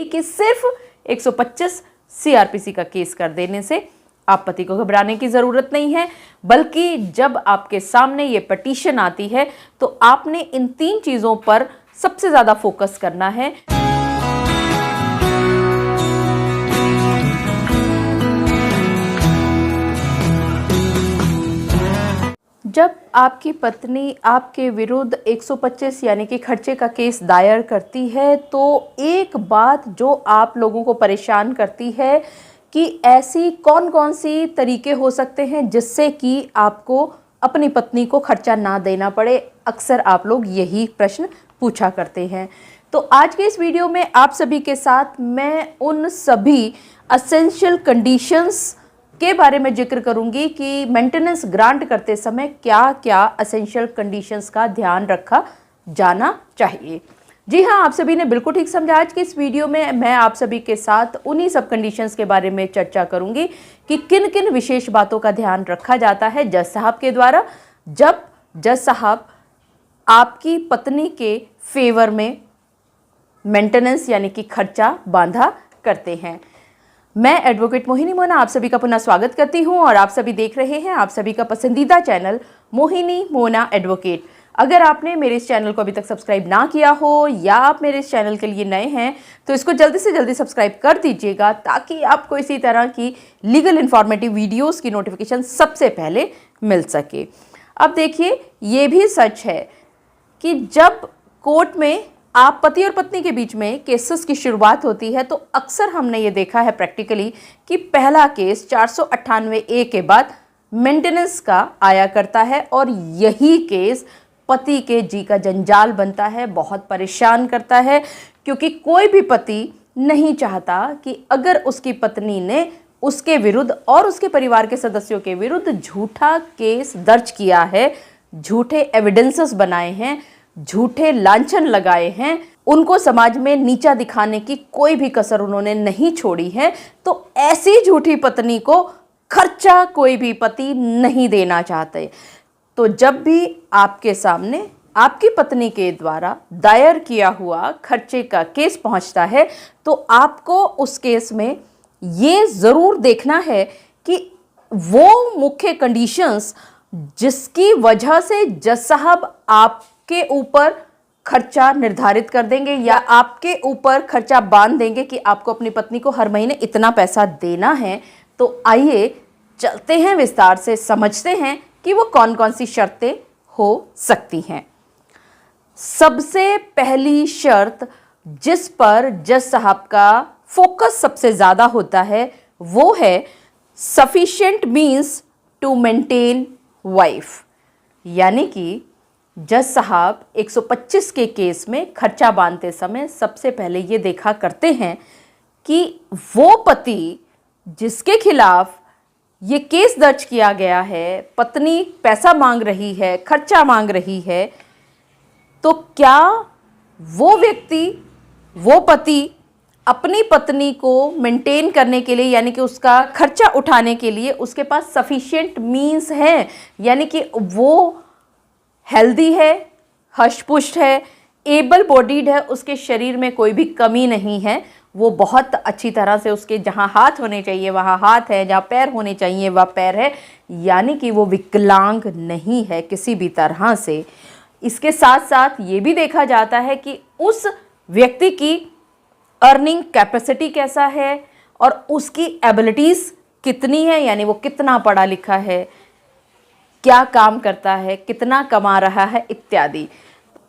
कि सिर्फ 125 सीआरपीसी का केस कर देने से आप पति को घबराने की ज़रूरत नहीं है, बल्कि जब आपके सामने ये पिटीशन आती है तो आपने इन 3 चीज़ों पर सबसे ज़्यादा फोकस करना है। जब आपकी पत्नी आपके विरुद्ध 125 यानी कि खर्चे का केस दायर करती है तो एक बात जो आप लोगों को परेशान करती है कि ऐसी कौन कौन सी तरीके हो सकते हैं जिससे कि आपको अपनी पत्नी को खर्चा ना देना पड़े। अक्सर आप लोग यही प्रश्न पूछा करते हैं। तो आज के इस वीडियो में आप सभी के साथ मैं उन सभी एसेंशियल कंडीशंस के बारे में जिक्र करूंगी कि मेंटेनेंस ग्रांट करते समय क्या क्या एसेंशियल कंडीशंस का ध्यान रखा जाना चाहिए। जी हाँ, आप सभी ने बिल्कुल ठीक समझा। आज की इस वीडियो में मैं आप सभी के साथ उन्हीं सब कंडीशंस के बारे में चर्चा करूंगी कि किन किन विशेष बातों का ध्यान रखा जाता है जज साहब के द्वारा जब जज साहब आपकी पत्नी के फेवर में मेंटेनेंस यानी कि खर्चा बांधा करते हैं। मैं एडवोकेट मोहिनी मोना आप सभी का पुनः स्वागत करती हूं और आप सभी देख रहे हैं आप सभी का पसंदीदा चैनल मोहिनी मोना एडवोकेट। अगर आपने मेरे इस चैनल को अभी तक सब्सक्राइब ना किया हो या आप मेरे इस चैनल के लिए नए हैं तो इसको जल्दी से जल्दी सब्सक्राइब कर दीजिएगा ताकि आपको इसी तरह की लीगल इन्फॉर्मेटिव वीडियोस की नोटिफिकेशन सबसे पहले मिल सके। अब देखिए, ये भी सच है कि जब कोर्ट में आप पति और पत्नी के बीच में केसेस की शुरुआत होती है तो अक्सर हमने ये देखा है प्रैक्टिकली कि पहला केस 498A के बाद मेंटेनेंस का आया करता है और यही केस पति के जी का जंजाल बनता है, बहुत परेशान करता है, क्योंकि कोई भी पति नहीं चाहता कि अगर उसकी पत्नी ने उसके विरुद्ध और उसके परिवार के सदस्यों के विरुद्ध झूठा केस दर्ज किया है, झूठे एविडेंसेस बनाए हैं, झूठे लांछन लगाए हैं, उनको समाज में नीचा दिखाने की कोई भी कसर उन्होंने नहीं छोड़ी है, तो ऐसी झूठी पत्नी को खर्चा कोई भी पति नहीं देना चाहते। तो जब भी आपके सामने आपकी पत्नी के द्वारा दायर किया हुआ खर्चे का केस पहुंचता है तो आपको उस केस में ये ज़रूर देखना है कि वो मुख्य कंडीशंस जिसकी वजह से जज साहब आपके ऊपर खर्चा निर्धारित कर देंगे या आपके ऊपर खर्चा बांध देंगे कि आपको अपनी पत्नी को हर महीने इतना पैसा देना है। तो आइए चलते हैं, विस्तार से समझते हैं कि वो कौन कौन सी शर्तें हो सकती हैं। सबसे पहली शर्त जिस पर जज साहब का फोकस सबसे ज़्यादा होता है वो है sufficient means to maintain wife, यानी कि जज साहब 125 के केस में खर्चा बांधते समय सबसे पहले ये देखा करते हैं कि वो पति जिसके खिलाफ ये केस दर्ज किया गया है, पत्नी पैसा मांग रही है, खर्चा मांग रही है, तो क्या वो व्यक्ति, वो पति अपनी पत्नी को मेंटेन करने के लिए यानी कि उसका खर्चा उठाने के लिए उसके पास सफिशिएंट मीन्स हैं, यानी कि वो हेल्दी है, हष्ट-पुष्ट है, एबल बॉडीड है, उसके शरीर में कोई भी कमी नहीं है, वो बहुत अच्छी तरह से उसके जहाँ हाथ होने चाहिए वहाँ हाथ है, जहाँ पैर होने चाहिए वहाँ पैर है, यानी कि वो विकलांग नहीं है किसी भी तरह से। इसके साथ साथ ये भी देखा जाता है कि उस व्यक्ति की अर्निंग कैपेसिटी कैसा है और उसकी एबिलिटीज़ कितनी है, यानी वो कितना पढ़ा लिखा है, क्या काम करता है, कितना कमा रहा है इत्यादि।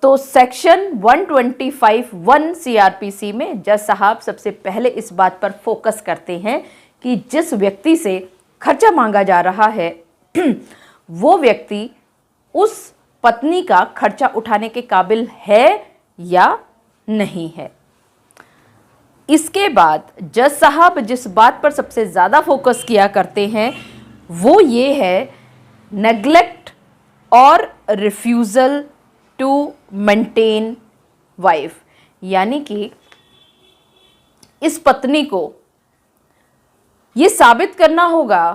तो सेक्शन 125(1) सीआरपीसी में जज साहब सबसे पहले इस बात पर फोकस करते हैं कि जिस व्यक्ति से खर्चा मांगा जा रहा है वो व्यक्ति उस पत्नी का खर्चा उठाने के काबिल है या नहीं है। इसके बाद जज साहब जिस बात पर सबसे ज़्यादा फोकस किया करते हैं वो ये है नेग्लेक्ट और रिफ्यूज़ल टू मेंटेन वाइफ, यानी कि इस पत्नी को ये साबित करना होगा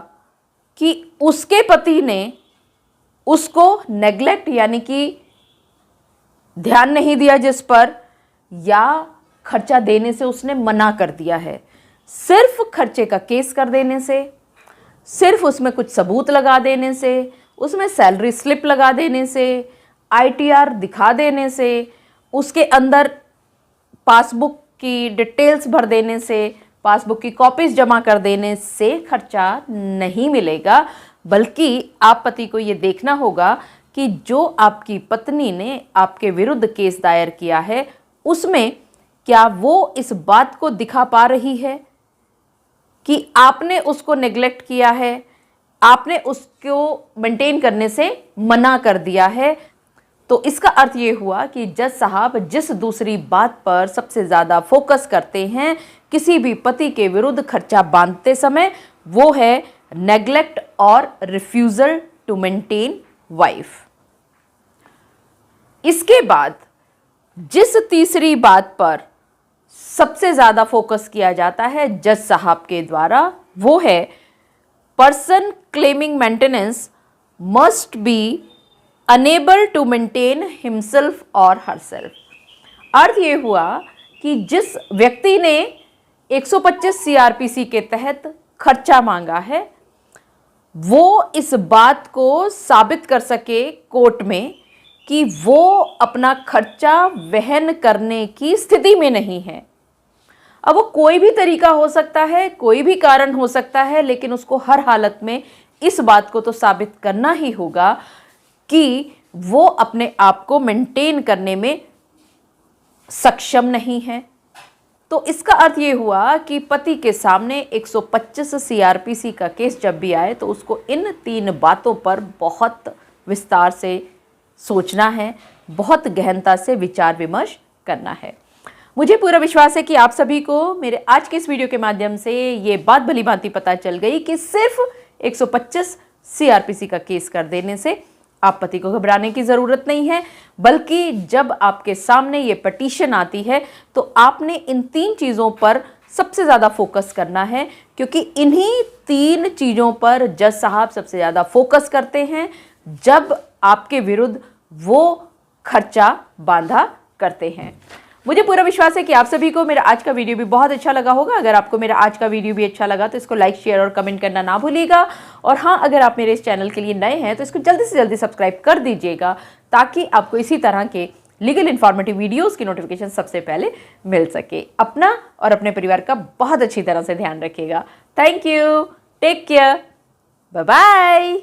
कि उसके पति ने उसको नेग्लेक्ट यानी कि ध्यान नहीं दिया जिस पर, या खर्चा देने से उसने मना कर दिया है। सिर्फ खर्चे का केस कर देने से, सिर्फ उसमें कुछ सबूत लगा देने से, उसमें सैलरी स्लिप लगा देने से, ITR दिखा देने से, उसके अंदर पासबुक की डिटेल्स भर देने से, पासबुक की कॉपीज जमा कर देने से खर्चा नहीं मिलेगा। बल्कि आप पति को ये देखना होगा कि जो आपकी पत्नी ने आपके विरुद्ध केस दायर किया है उसमें क्या वो इस बात को दिखा पा रही है कि आपने उसको नेग्लेक्ट किया है, आपने उसको मेंटेन करने से मना कर दिया है। तो इसका अर्थ ये हुआ कि जज साहब जिस दूसरी बात पर सबसे ज़्यादा फोकस करते हैं किसी भी पति के विरुद्ध खर्चा बांधते समय, वो है नेग्लेक्ट और रिफ्यूजल टू मेंटेन वाइफ। इसके बाद जिस तीसरी बात पर सबसे ज़्यादा फोकस किया जाता है जज साहब के द्वारा, वो है person claiming maintenance must be unable to maintain himself और हरसेल्फ। अर्थ ये हुआ कि जिस व्यक्ति ने 125 CRPC के तहत खर्चा मांगा है वो इस बात को साबित कर सके कोर्ट में कि वो अपना खर्चा वहन करने की स्थिति में नहीं है। अब वो कोई भी तरीका हो सकता है, कोई भी कारण हो सकता है, लेकिन उसको हर हालत में इस बात को तो साबित करना ही होगा कि वो अपने आप को मेंटेन करने में सक्षम नहीं है। तो इसका अर्थ ये हुआ कि पति के सामने 125 CRPC का केस जब भी आए तो उसको इन 3 बातों पर बहुत विस्तार से सोचना है, बहुत गहनता से विचार विमर्श करना है। मुझे पूरा विश्वास है कि आप सभी को मेरे आज के इस वीडियो के माध्यम से ये बात भली भांति पता चल गई कि सिर्फ 125 CRPC का केस कर देने से आप पति को घबराने की ज़रूरत नहीं है, बल्कि जब आपके सामने ये पटिशन आती है तो आपने इन 3 चीज़ों पर सबसे ज़्यादा फोकस करना है, क्योंकि इन्हीं 3 चीज़ों पर जज साहब सबसे ज़्यादा फोकस करते हैं जब आपके विरुद्ध वो खर्चा बांधा करते हैं। मुझे पूरा विश्वास है कि आप सभी को मेरा आज का वीडियो भी बहुत अच्छा लगा होगा। अगर आपको मेरा आज का वीडियो भी अच्छा लगा तो इसको लाइक, शेयर और कमेंट करना ना भूलिएगा। और हाँ, अगर आप मेरे इस चैनल के लिए नए हैं तो इसको जल्दी से जल्दी सब्सक्राइब कर दीजिएगा ताकि आपको इसी तरह के लीगल इन्फॉर्मेटिव वीडियोज़ की नोटिफिकेशन सबसे पहले मिल सके। अपना और अपने परिवार का बहुत अच्छी तरह से ध्यान रखिएगा। Thank you, take care, bye bye.